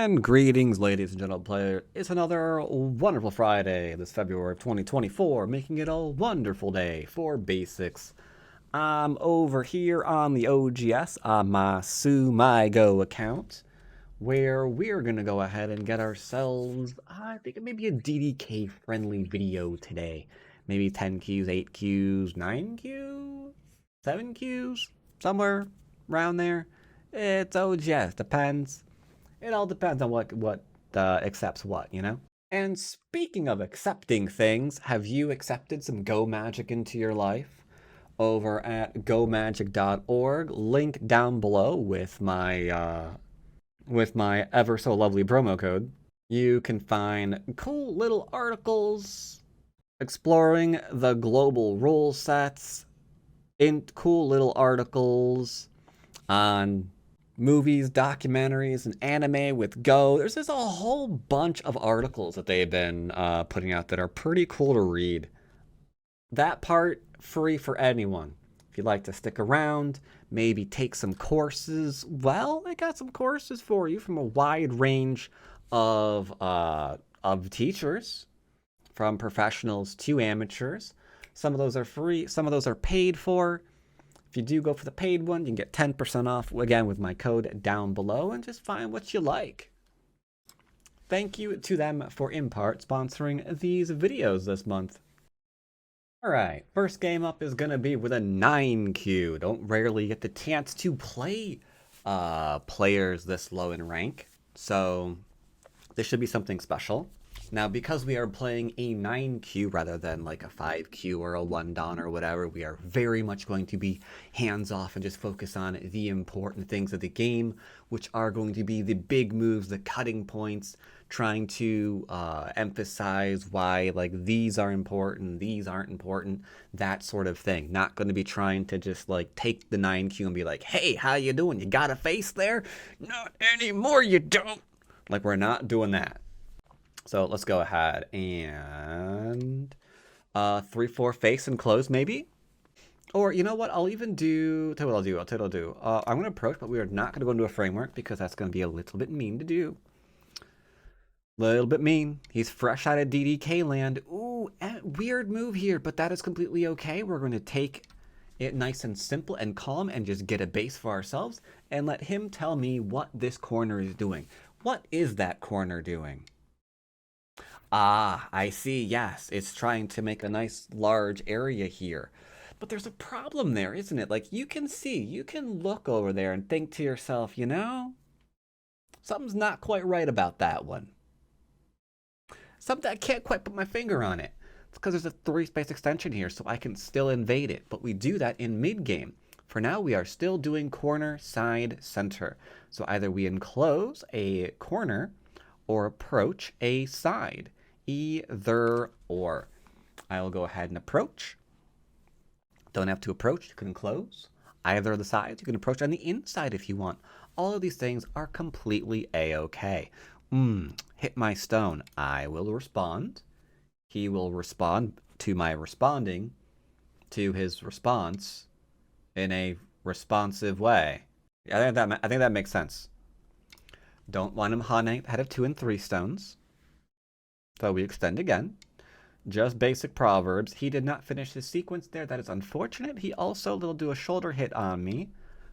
And greetings, ladies and gentlemen player. It's another wonderful Friday this February of 2024, making it a wonderful day for basics. I'm over here on the OGS on my U.S Go account, where we're going to go ahead and get ourselves, I think maybe a DDK friendly video today. Maybe 10 Qs, 8 Qs, 9 Qs, 7 Qs, somewhere around there. It's OGS, depends. It all depends on what accepts what, you know? And speaking of accepting things, have you accepted some Go Magic into your life? Over at gomagic.org, link down below with my ever so lovely promo code. You can find cool little articles exploring the global rule sets, in cool little articles on movies, documentaries, and anime with Go. There's just a whole bunch of articles that they've been putting out that are pretty cool to read. That part, free for anyone. If you'd like to stick around, maybe take some courses, well, they got some courses for you from a wide range of teachers, from professionals to amateurs. Some of those are free, some of those are paid for. If you do go for the paid one, you can get 10% off, again, with my code down below, and just find what you like. Thank you to them for, in part, sponsoring these videos this month. Alright, first game up is going to be with a 9Q. Don't rarely get the chance to play players this low in rank, so this should be something special. Now, because we are playing a 9Q rather than like a 5Q or a 1-don or whatever, we are very much going to be hands-off and just focus on the important things of the game, which are going to be the big moves, the cutting points, trying to emphasize why like these are important, these aren't important, that sort of thing. Not going to be trying to just like take the 9Q and be like, hey, how you doing? You got a face there? Not anymore, you don't. Like, we're not doing that. So let's go ahead and 3-4 face and close maybe. Or you know what? I'll even do. Tell you what I'll do. I'll tell you what I'll do. I'm gonna approach, but we are not gonna go into a framework because that's gonna be a little bit mean to do. Little bit mean. He's fresh out of DDK land. Ooh, weird move here, but that is completely okay. We're gonna take it nice and simple and calm and just get a base for ourselves and let him tell me what this corner is doing. What is that corner doing? Ah, I see. Yes, it's trying to make a nice large area here. But there's a problem there, isn't it? Like, you can see, you can look over there and think to yourself, you know, something's not quite right about that one. Something I can't quite put my finger on it. It's because there's a 3-space extension here, so I can still invade it. But we do that in mid-game. For now, we are still doing corner, side, center. So either we enclose a corner or approach a side. Either or. I will go ahead and approach. Don't have to approach, you can close. Either of the sides, you can approach on the inside if you want. All of these things are completely a-okay. Hit my stone. I will respond. He will respond to my responding to his response in a responsive way. I think that makes sense. Don't want him ahead of 2 and 3 stones. So we extend again. Just basic proverbs. He did not finish his sequence there. That is unfortunate. He also will do a shoulder hit on me.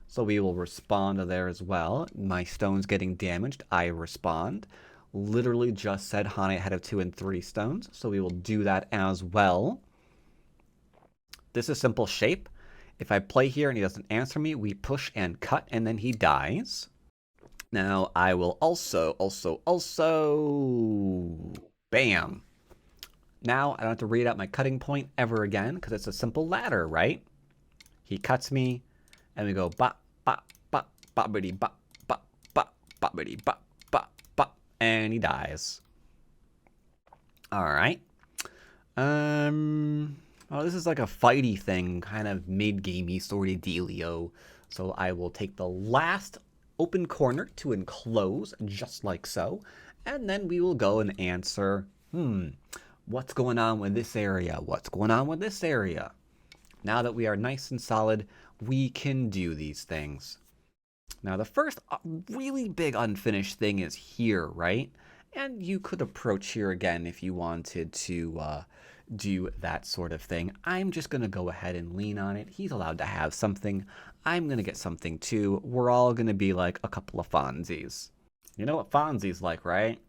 So we will respond there as well. My stone's getting damaged. I respond. Literally just said Hane ahead of 2 and 3 stones. So we will do that as well. This is simple shape. If I play here and he doesn't answer me, we push and cut and then he dies. Now I will also, bam. Now I don't have to read out my cutting point ever again because it's a simple ladder, right? He cuts me and we go bop, bop, bop, boppity, bop, bop, bop, boppity, bop, bop, bop, and he dies. All right. Well, this is like a fighty thing, kind of mid-gamey sort of dealio. So I will take the last open corner to enclose, just like so. And then we will go and answer, what's going on with this area? What's going on with this area? Now that we are nice and solid, we can do these things. Now, the first really big unfinished thing is here, right? And you could approach here again if you wanted to do that sort of thing. I'm just going to go ahead and lean on it. He's allowed to have something. I'm going to get something too. We're all going to be like a couple of Fonzies. You know what Fonzie's like, right?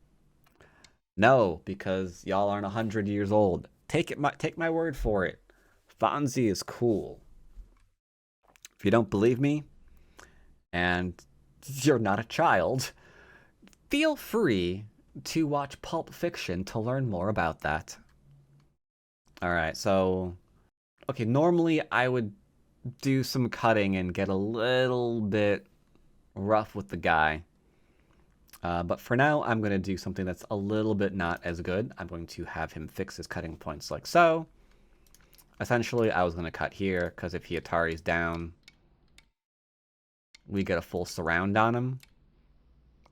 No, because y'all aren't 100 years old. Take my word for it. Fonzie is cool. If you don't believe me, and you're not a child, feel free to watch Pulp Fiction to learn more about that. Alright, so... Okay, normally I would do some cutting and get a little bit rough with the guy. But for now, I'm going to do something that's a little bit not as good. I'm going to have him fix his cutting points like so. Essentially, I was going to cut here, because if he Atari's down, we get a full surround on him.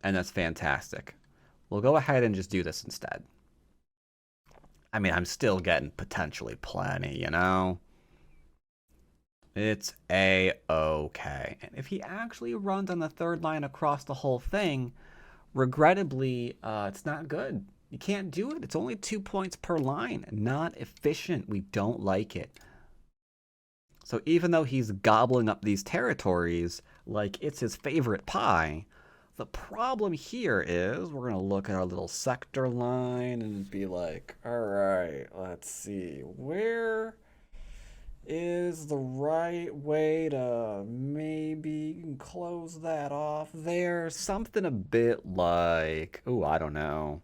And that's fantastic. We'll go ahead and just do this instead. I mean, I'm still getting potentially plenty, you know? It's A-okay. And if he actually runs on the third line across the whole thing, regrettably, it's not good. You can't do it. It's only 2 points per line. Not efficient. We don't like it. So even though he's gobbling up these territories like it's his favorite pie, the problem here is we're going to look at our little sector line and be like, all right, let's see. Where is the right way to maybe close that off there? Something a bit like, oh, I don't know.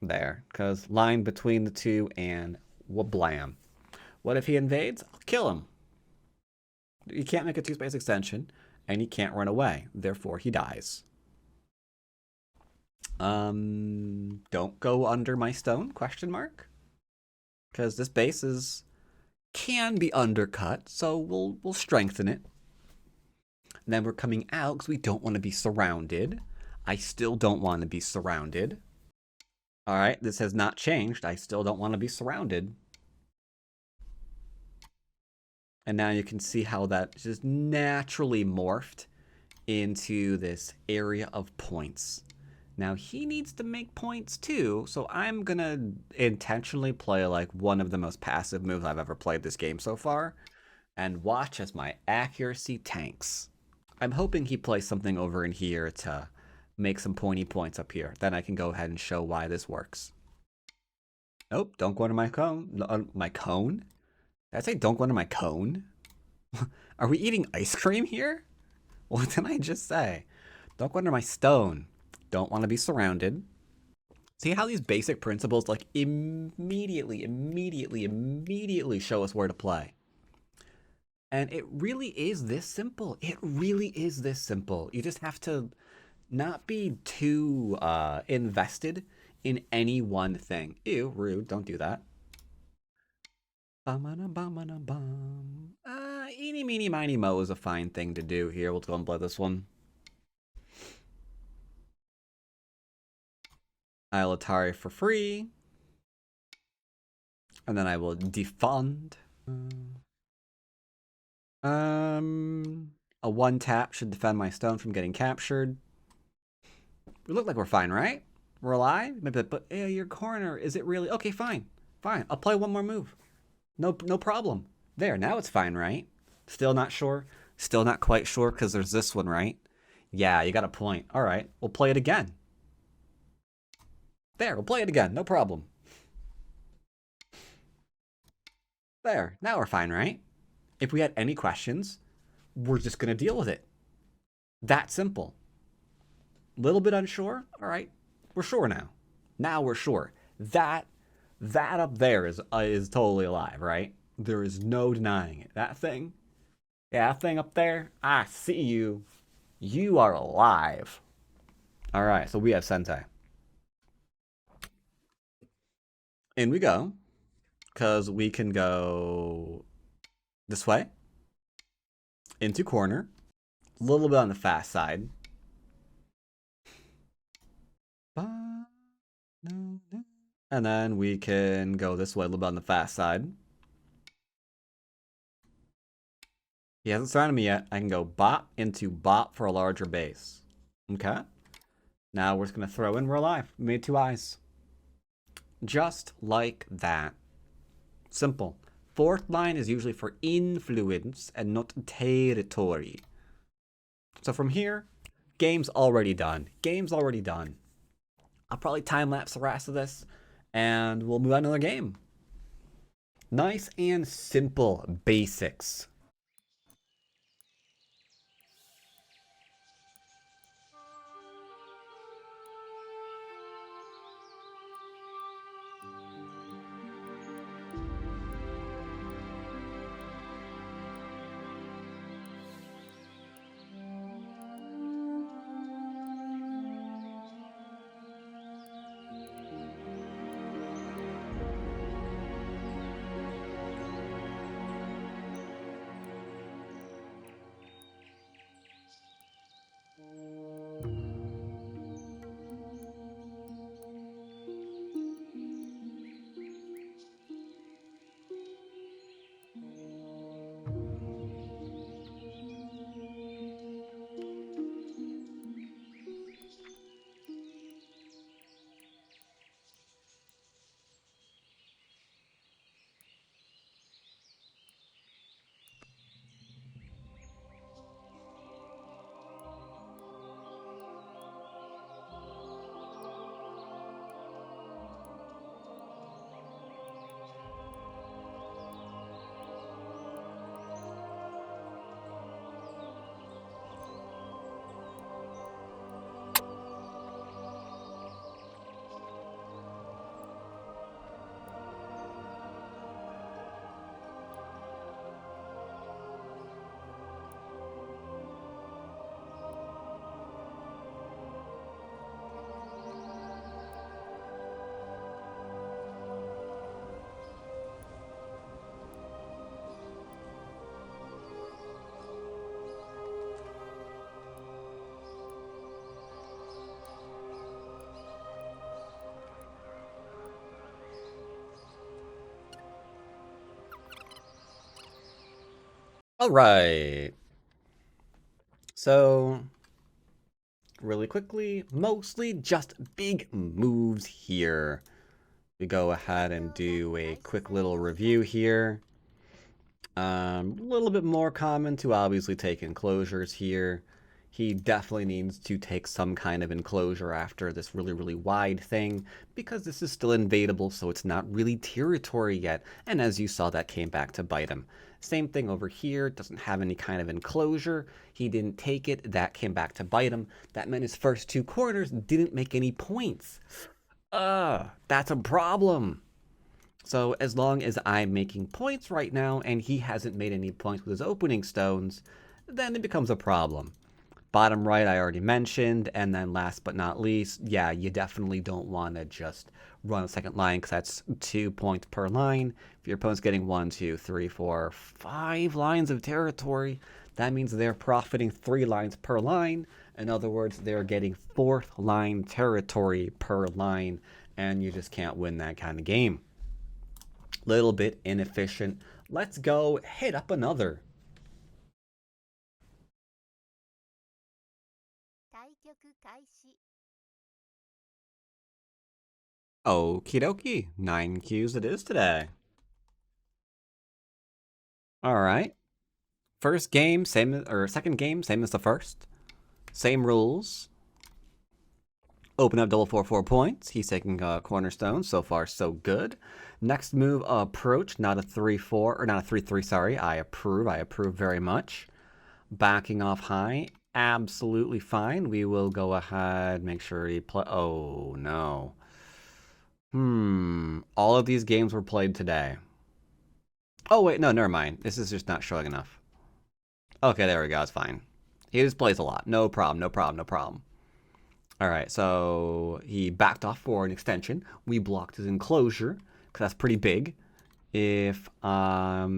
There, because line between the two and wablam. What if he invades? I'll kill him. You can't make a 2-space extension, and he can't run away. Therefore, he dies. Don't go under my stone, question mark. Because this base can be undercut, so we'll strengthen it. And then we're coming out because we don't want to be surrounded. I still don't want to be surrounded. All right, this has not changed. I still don't want to be surrounded. And now you can see how that just naturally morphed into this area of points. Now he needs to make points too, so I'm gonna intentionally play like one of the most passive moves I've ever played this game so far, and watch as my accuracy tanks. I'm hoping he plays something over in here to make some pointy points up here. Then I can go ahead and show why this works. Nope, don't go under my cone. My cone? Did I say don't go under my cone? Are we eating ice cream here? What did I just say? Don't go under my stone. Don't want to be surrounded. See how these basic principles like immediately show us where to play. And it really is this simple. It really is this simple. You just have to not be too invested in any one thing. Ew, rude. Don't do that. Eeny, meeny, miny, mo is a fine thing to do here. Let's go and play this one. I'll Atari for free. And then I will defund. A 1-tap should defend my stone from getting captured. We look like we're fine, right? We're alive? Maybe, but your corner, is it really? Okay, fine. Fine. I'll play one more move. No problem. There, now it's fine, right? Still not sure? Still not quite sure because there's this one, right? Yeah, you got a point. All right, we'll play it again. There, we'll play it again. No problem. There, now we're fine, right? If we had any questions, we're just going to deal with it. That simple. Little bit unsure? All right, we're sure now. Now we're sure. That up there is totally alive, right? There is no denying it. That thing, yeah, that thing up there, I see you. You are alive. All right, so we have Sentai. In we go, because we can go this way, into corner, a little bit on the fast side. And then we can go this way a little bit on the fast side. He hasn't surrounded me yet. I can go bop into bop for a larger base. Okay. Now we're just going to throw in we're alive. We made 2 eyes. Just like that. Simple. 4th line is usually for influence and not territory. So from here, game's already done. Game's already done. I'll probably time-lapse the rest of this, and we'll move on to another game. Nice and simple basics. All right. So, really quickly, mostly just big moves here. We go ahead and do a quick little review here. A little bit more common to obviously take enclosures here. He definitely needs to take some kind of enclosure after this really, really wide thing, because this is still invadable, so it's not really territory yet, and as you saw, that came back to bite him. Same thing over here, doesn't have any kind of enclosure. He didn't take it, that came back to bite him. That meant his first 2 corners didn't make any points. That's a problem. So as long as I'm making points right now, and he hasn't made any points with his opening stones, then it becomes a problem. Bottom right, I already mentioned. And then last but not least, yeah, you definitely don't want to just run a second line because that's 2 points per line. If your opponent's getting 1, 2, 3, 4, 5 lines of territory, that means they're profiting 3 lines per line. In other words, they're getting 4th line territory per line, and you just can't win that kind of game. Little bit inefficient. Let's go hit up another. Okie dokie, 9 Qs it is today. All right. First game, second game, same as the first. Same rules. Open up double 4 points. He's taking cornerstone. So far, so good. Next move, approach. Not a 3-4, or not a 3-3, sorry. I approve very much. Backing off high. Absolutely fine. We will go ahead, make sure he play. Oh, no. All of these games were played today. Oh, wait, no, never mind. This is just not showing enough. Okay, there we go. It's fine. He just plays a lot. No problem, no problem, no problem. All right, so he backed off for an extension. We blocked his enclosure, because that's pretty big. If I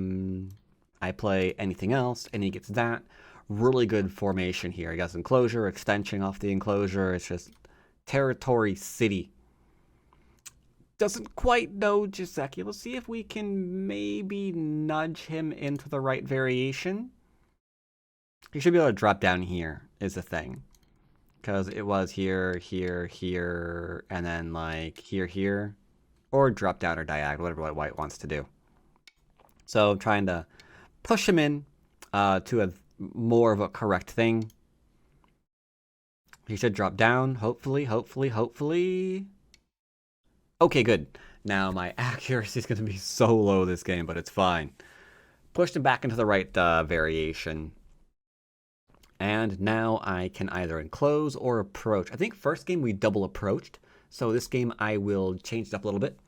play anything else and he gets that, really good formation here. He got his enclosure, extension off the enclosure. It's just territory city. Doesn't quite know Jaceki. Let's see if we can maybe nudge him into the right variation. He should be able to drop down here is the thing. Because it was here, here, here, and then like here, here. Or drop down or diagonal, whatever white wants to do. So I'm trying to push him in to a more of a correct thing. He should drop down, hopefully, hopefully, hopefully. Okay, good. Now my accuracy is going to be so low this game, but it's fine. Pushed him back into the right variation. And now I can either enclose or approach. I think first game we double approached. So this game I will change it up a little bit.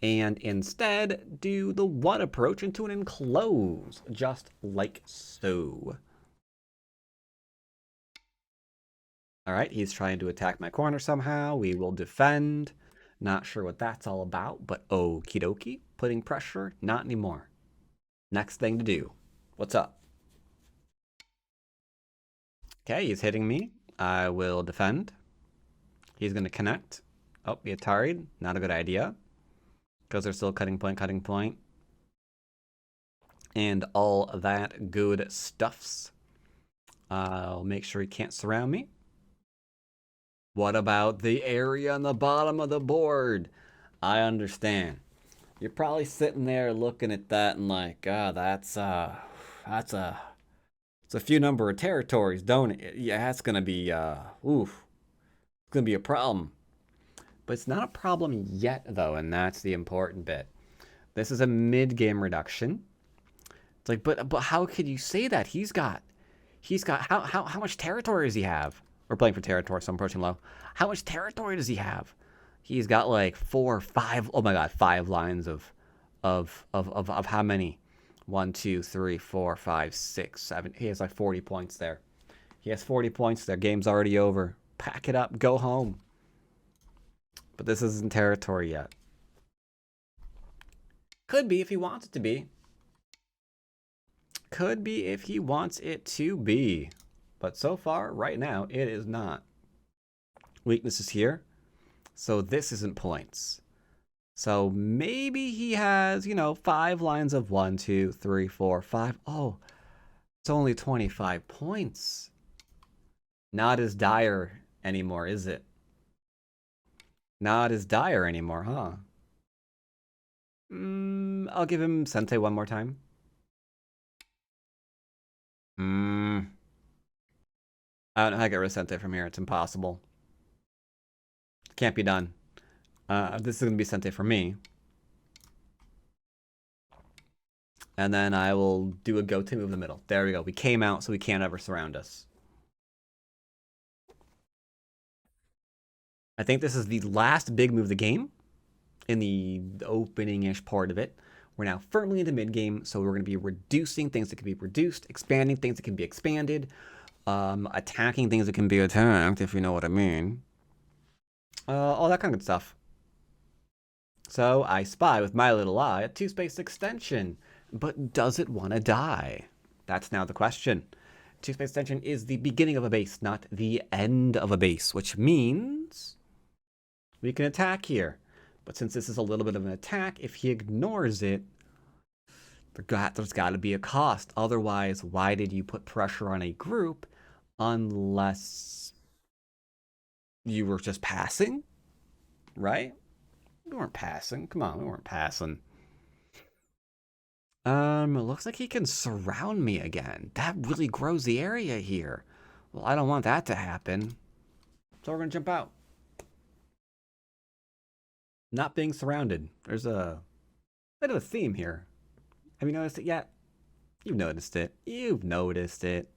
And instead do the one approach into an enclose. Just like so. Alright, he's trying to attack my corner somehow. We will defend. Not sure what that's all about, but okie dokie. Putting pressure? Not anymore. Next thing to do. What's up? Okay, he's hitting me. I will defend. He's going to connect. Oh, he Atari'd. Not a good idea. Because they're still cutting point. And all that good stuffs. I'll make sure he can't surround me. What about the area on the bottom of the board? I understand. You're probably sitting there looking at that and like, it's a few number of territories, don't it? Yeah, that's gonna be, it's gonna be a problem. But it's not a problem yet, though, and that's the important bit. This is a mid-game reduction. It's like, but how could you say that? He's got, how much territory does he have? We're playing for territory, so I'm approaching low. How much territory does he have? He's got like 4 or 5, oh my god, 5 lines of how many? 1, 2, 3, 4, 5, 6, 7. He has like 40 points there. He has 40 points there. Game's already over. Pack it up, go home. But this isn't territory yet. Could be if he wants it to be. Could be if he wants it to be. But so far, right now, it is not. Weakness is here. So this isn't points. So maybe he has, 5 lines of 1, 2, 3, 4, 5. Oh, it's only 25 points. Not as dire anymore, is it? Not as dire anymore, huh? I'll give him Sente one more time. I don't know how to get rid of Sente from here. It's impossible. Can't be done. This is going to be Sente for me. And then I will do a go to move in the middle. There we go. We came out so he can't ever surround us. I think this is the last big move of the game. In the opening-ish part of it. We're now firmly into mid-game, so we're going to be reducing things that can be reduced, expanding things that can be expanded, attacking things that can be attacked, if you know what I mean. All that kind of good stuff. So I spy with my little eye a 2-space extension, but does it want to die? That's now the question. 2-space extension is the beginning of a base, not the end of a base, which means we can attack here. But since this is a little bit of an attack, if he ignores it, there's got to be a cost. Otherwise, why did you put pressure on a group unless you were just passing? Right? We weren't passing. Come on, we weren't passing. It looks like he can surround me again. That really grows the area here. Well, I don't want that to happen. So we're going to jump out. Not being surrounded. There's a bit of a theme here. Have you noticed it yet? You've noticed it. You've noticed it.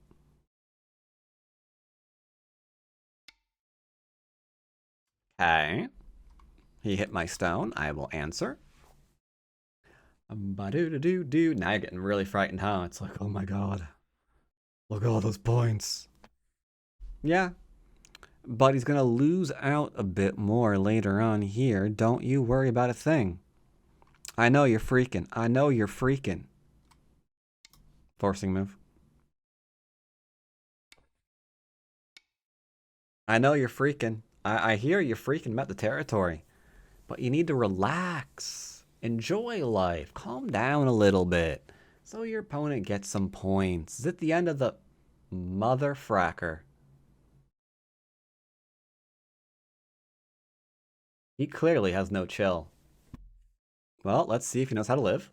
Okay. He hit my stone. I will answer. Ba-do-do-do-do. Now you're getting really frightened, huh? It's like, oh my god. Look at all those points. Yeah. But he's going to lose out a bit more later on here. Don't you worry about a thing. I know you're freaking. I know you're freaking. Forcing move. I know you're freaking. I hear you're freaking about the territory. But you need to relax. Enjoy life. Calm down a little bit. So your opponent gets some points. Is it the end of the... Mother fracker. He clearly has no chill. Well, let's see if he knows how to live.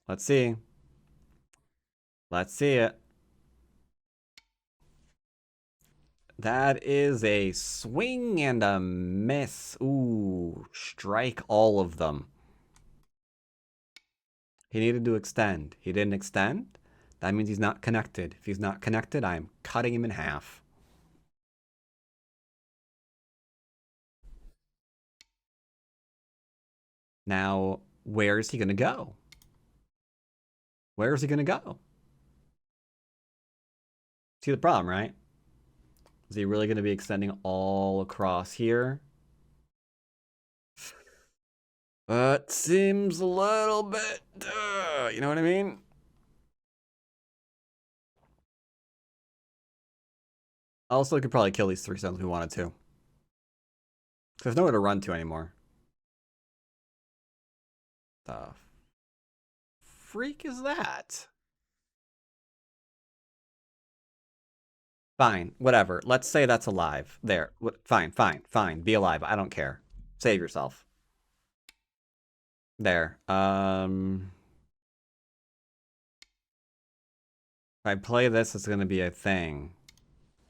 Let's see. Let's see it. That is a swing and a miss. Ooh, strike all of them. He needed to extend. He didn't extend. That means he's not connected. If he's not connected, I'm cutting him in half. Now, where is he going to go? Where is he going to go? See the problem, right? Is he really going to be extending all across here? That seems a little bit, you know what I mean? Also, could probably kill these 3 stones if we wanted to. There's nowhere to run to anymore. The freak is that? Fine, whatever. Let's say that's alive. There. Fine, fine, fine. Be alive. I don't care. Save yourself. There. If I play this, it's going to be a thing.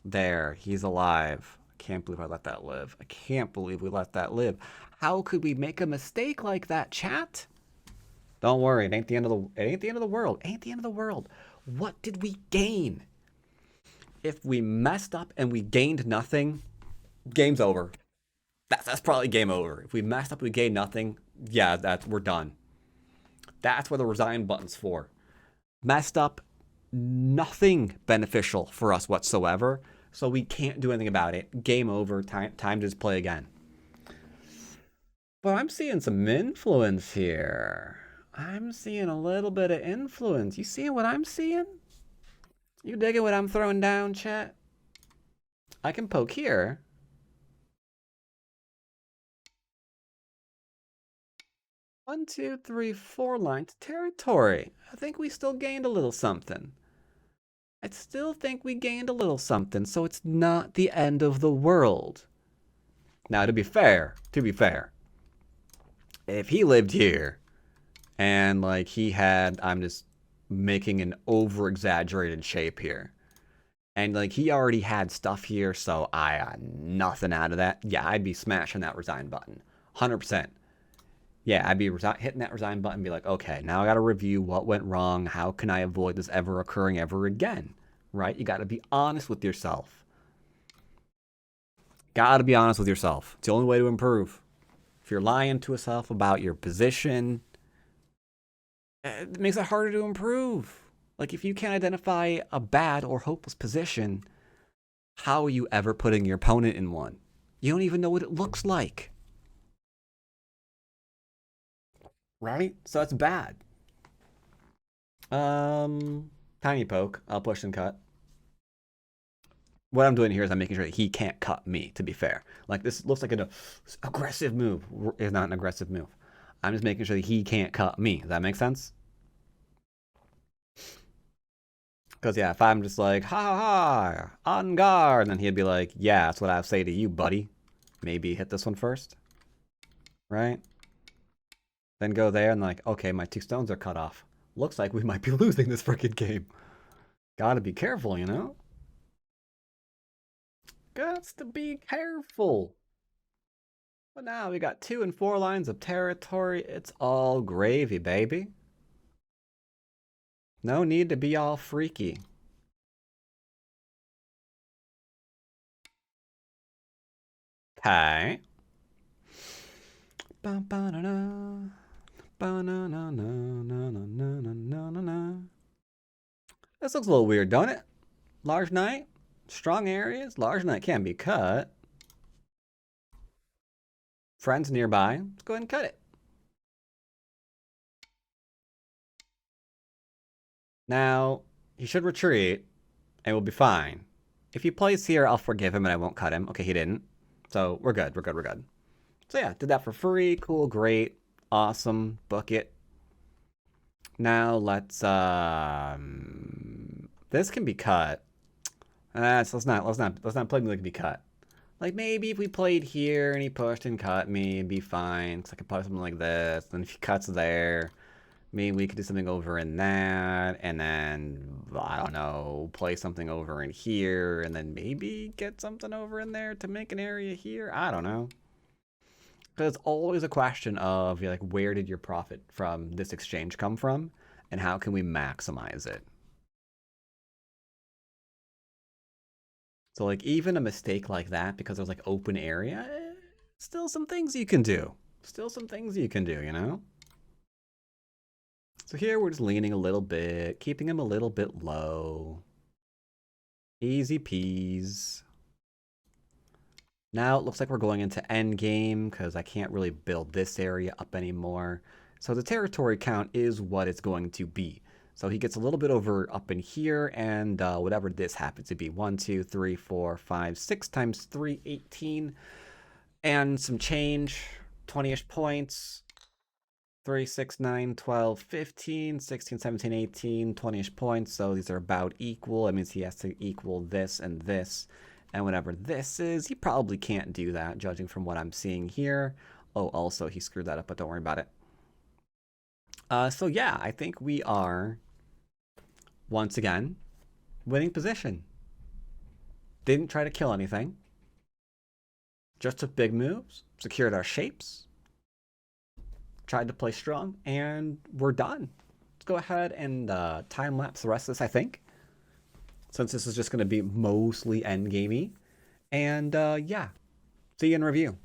There. He's alive. I can't believe I let that live. I can't believe we let that live. How could we make a mistake like that, chat? Don't worry. It ain't the end of the world. It ain't the end of the world. What did we gain? If we messed up and we gained nothing, game's over. That's probably game over. If we messed up, we gained nothing. Yeah, we're done. That's what the resign button's for. Messed up, nothing beneficial for us whatsoever. So we can't do anything about it. Game over. Time to just play again. But I'm seeing some influence here. I'm seeing a little bit of influence. You seeing what I'm seeing? You digging what I'm throwing down, chat? I can poke here. 1, 2, 3, 4 lines territory. I think we still gained a little something. I still think we gained a little something, so it's not the end of the world. Now, to be fair, if he lived here and like he had, I'm just making an over-exaggerated shape here, and like he already had stuff here, so I got nothing out of that. Yeah, I'd be smashing that resign button, 100%. Yeah, I'd be hitting that resign button and be like, okay, now I got to review what went wrong. How can I avoid this ever occurring ever again? Right? You got to be honest with yourself. Got to be honest with yourself. It's the only way to improve. If you're lying to yourself about your position, it makes it harder to improve. Like, if you can't identify a bad or hopeless position, how are you ever putting your opponent in one? You don't even know what it looks like. Right? So that's bad. Tiny poke. I'll push and cut. What I'm doing here is I'm making sure that he can't cut me, to be fair. Like, this looks like an aggressive move. It's not an aggressive move. I'm just making sure that he can't cut me. Does that make sense? Because, yeah, if I'm just like, ha ha ha, on guard, then he'd be like, yeah, that's what I say to you, buddy. Maybe hit this one first. Right? Then go there and like, okay, my 2 stones are cut off. Looks like we might be losing this freaking game. Gotta be careful, you know? Gots to be careful. But now we got 2 and 4 lines of territory. It's all gravy, baby. No need to be all freaky. Okay. This looks a little weird, don't it? Large knight, strong areas. Large knight can be cut. Friends nearby. Let's go ahead and cut it. Now, he should retreat, and we'll be fine. If he plays here, I'll forgive him and I won't cut him. Okay, he didn't. So we're good, we're good, we're good. So yeah, did that for free. Cool, great, awesome, book it. Now let's This can be cut. Let's not play me like it can be cut. Like maybe if we played here and he pushed and cut me, it'd be fine. Cause I could play something like this. And if he cuts there, maybe we could do something over in that, and then I don't know, play something over in here, and then maybe get something over in there to make an area here. I don't know. Because it's always a question of like, where did your profit from this exchange come from, and how can we maximize it? So like even a mistake like that, because there's like open area, still some things you can do. Still some things you can do, you know? So here we're just leaning a little bit, keeping him a little bit low. Easy peas. Now it looks like we're going into endgame because I can't really build this area up anymore. So the territory count is what it's going to be. So he gets a little bit over up in here, and whatever this happens to be. 1, 2, 3, 4, 5, 6 times 3, 18. And some change, 20-ish points. 3, 6, 9, 12, 15, 16, 17, 18, 20-ish points. So these are about equal. That means he has to equal this and this. And whatever this is, he probably can't do that, judging from what I'm seeing here. Oh, also, he screwed that up, but don't worry about it. So yeah, I think we are, once again, winning position. Didn't try to kill anything. Just took big moves, secured our shapes, tried to play strong, and we're done. Let's go ahead and time-lapse the rest of this, I think, since this is just going to be mostly endgamey. And yeah, see you in review.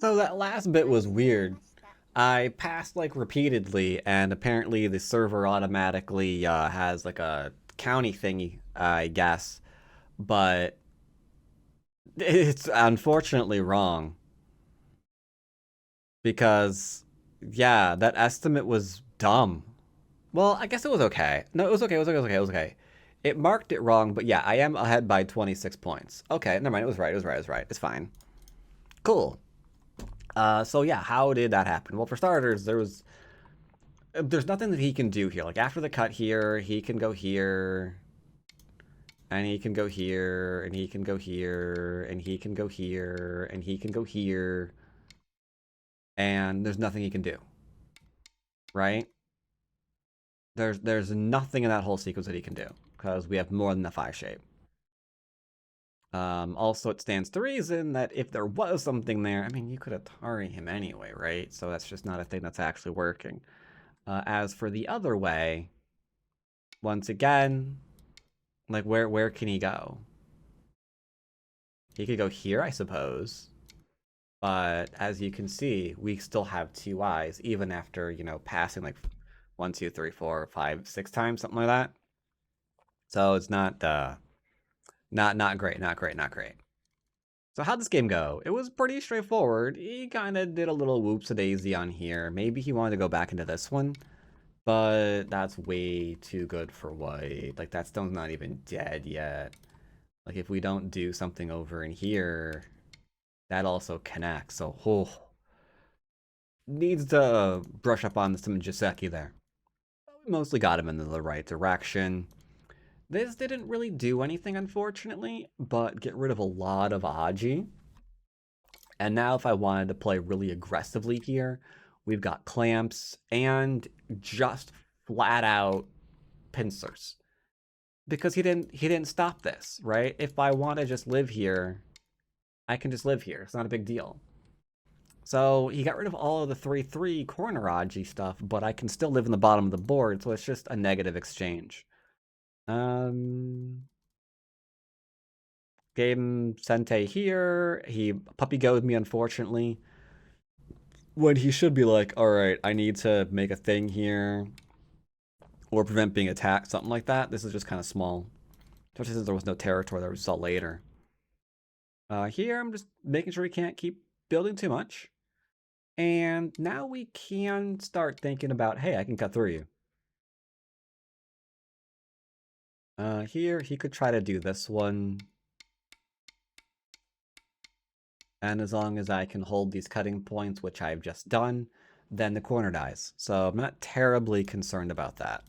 So that last bit was weird. I passed like repeatedly, and apparently the server automatically has like a county thingy, I guess. But it's unfortunately wrong because, yeah, that estimate was dumb. Well, I guess it was okay. No, it was okay. It was okay. It was okay. It was okay. It marked it wrong, but yeah, I am ahead by 26 points. Okay, never mind. It was right. It was right. It was right. It's fine. Cool. So yeah, how did that happen? Well, for starters, there's nothing that he can do here. Like after the cut here, he can go here, and he can go here, and he can go here, and he can go here, and he can go here, and there's nothing he can do, right? There's nothing in that whole sequence that he can do because we have more than the 5 shape. Also, it stands to reason that if there was something there, I mean, you could Atari him anyway, right? So that's just not a thing that's actually working. As for the other way, once again, like where can he go? He could go here, I suppose. But as you can see, we still have 2 eyes, even after, passing like 1, 2, 3, 4, 5, 6 times, something like that. So it's not great, not great, not great. So how'd this game go? It was pretty straightforward. He kind of did a little whoops-a-daisy on here. Maybe he wanted to go back into this one, but that's way too good for white. Like, that stone's not even dead yet. Like, if we don't do something over in here, that also connects. So, needs to brush up on some Joseki there. We mostly got him in the right direction. This didn't really do anything, unfortunately, but get rid of a lot of Aji. And now if I wanted to play really aggressively here, we've got clamps and just flat out pincers. Because he didn't stop this, right? If I want to just live here, I can just live here. It's not a big deal. So he got rid of all of the 3-3 corner Aji stuff, but I can still live in the bottom of the board, so it's just a negative exchange. Gave him Sente here. He puppy goed me, unfortunately. When he should be like, alright, I need to make a thing here. Or prevent being attacked, something like that. This is just kind of small. Especially since there was no territory that we saw later. Here, I'm just making sure we can't keep building too much. And now we can start thinking about, hey, I can cut through you. Here, he could try to do this one. And as long as I can hold these cutting points, which I've just done, then the corner dies. So I'm not terribly concerned about that.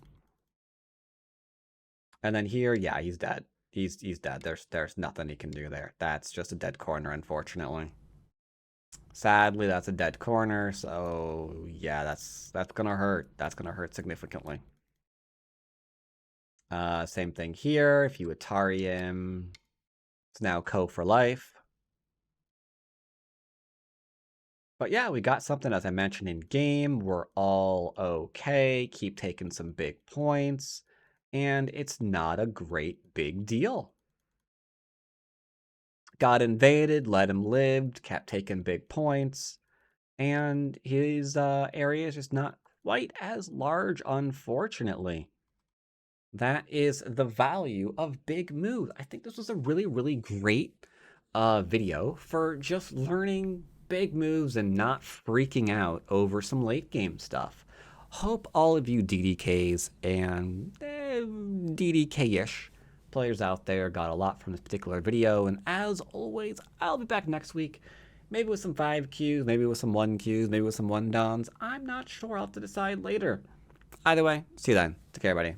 And then here, yeah, he's dead. He's dead. There's nothing he can do there. That's just a dead corner, unfortunately. Sadly, that's a dead corner, so yeah, that's gonna hurt. That's gonna hurt significantly. Same thing here. If you Atari him, it's now Ko for life. But yeah, we got something, as I mentioned in game. We're all okay. Keep taking some big points. And it's not a great big deal. Got invaded, let him live, kept taking big points. And his area is just not quite as large, unfortunately. That is the value of big moves. I think this was a really, really great video for just learning big moves and not freaking out over some late game stuff. Hope all of you DDKs and DDK-ish players out there got a lot from this particular video. And as always, I'll be back next week. Maybe with some 5Qs, maybe with some 1Qs, maybe with some 1-dons. I'm not sure. I'll have to decide later. Either way, see you then. Take care, everybody.